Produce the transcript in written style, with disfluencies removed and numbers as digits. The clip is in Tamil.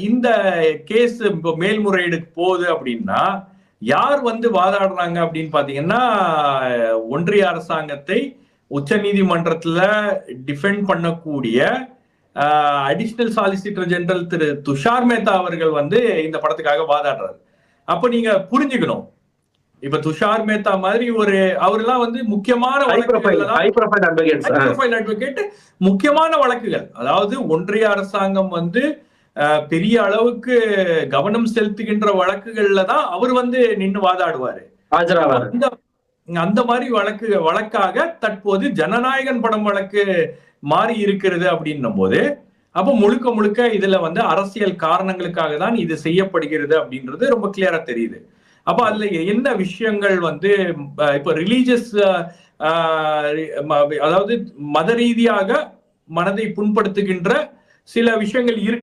இந்த கேஸ் இப்போ மேல்முறையீடுக்கு போகுது அப்படின்னா யார் வந்து வாதாடுறாங்க அப்படின்னு பாத்தீங்கன்னா, ஒன்றிய அரசாங்கத்தை உச்ச நீதிமன்றத்துல டிஃபெண்ட் பண்ணக்கூடிய அடிஷனல் சாலிசிட்டர் ஜெனரல் திரு துஷார் மேத்தா அவர்கள் வந்து இந்த படத்துக்காக வாதாடுறாரு. அப்ப நீங்க புரிஞ்சுக்கணும், இப்ப துஷார் மேத்தா மாதிரி ஒரு அவரெல்லாம் வந்து முக்கியமான அட்வொகேட், முக்கியமான வழக்குகள், அதாவது ஒன்றிய அரசாங்கம் வந்து பெரிய அளவுக்கு கவனம் செலுத்துகின்ற வழக்குகள்ல தான் அவர் வந்து நின்று வாதாடுவாரு. அந்த மாதிரி வழக்காக தற்போது ஜனநாயகன் படம் வழக்கு மாறி இருக்கிறது அப்படின்னும் போது, அப்ப முழுக்க முழுக்க இதுல வந்து அரசியல் காரணங்களுக்காக தான் இது செய்யப்படுகிறது அப்படின்றது ரொம்ப கிளியரா தெரியுது. அப்ப அதுல என்ன விஷயங்கள் வந்து இப்ப ரிலீஜியஸ், அதாவது மத ரீதியாக மனதை புண்படுத்துகின்ற சில விஷயங்கள் இருக்கு.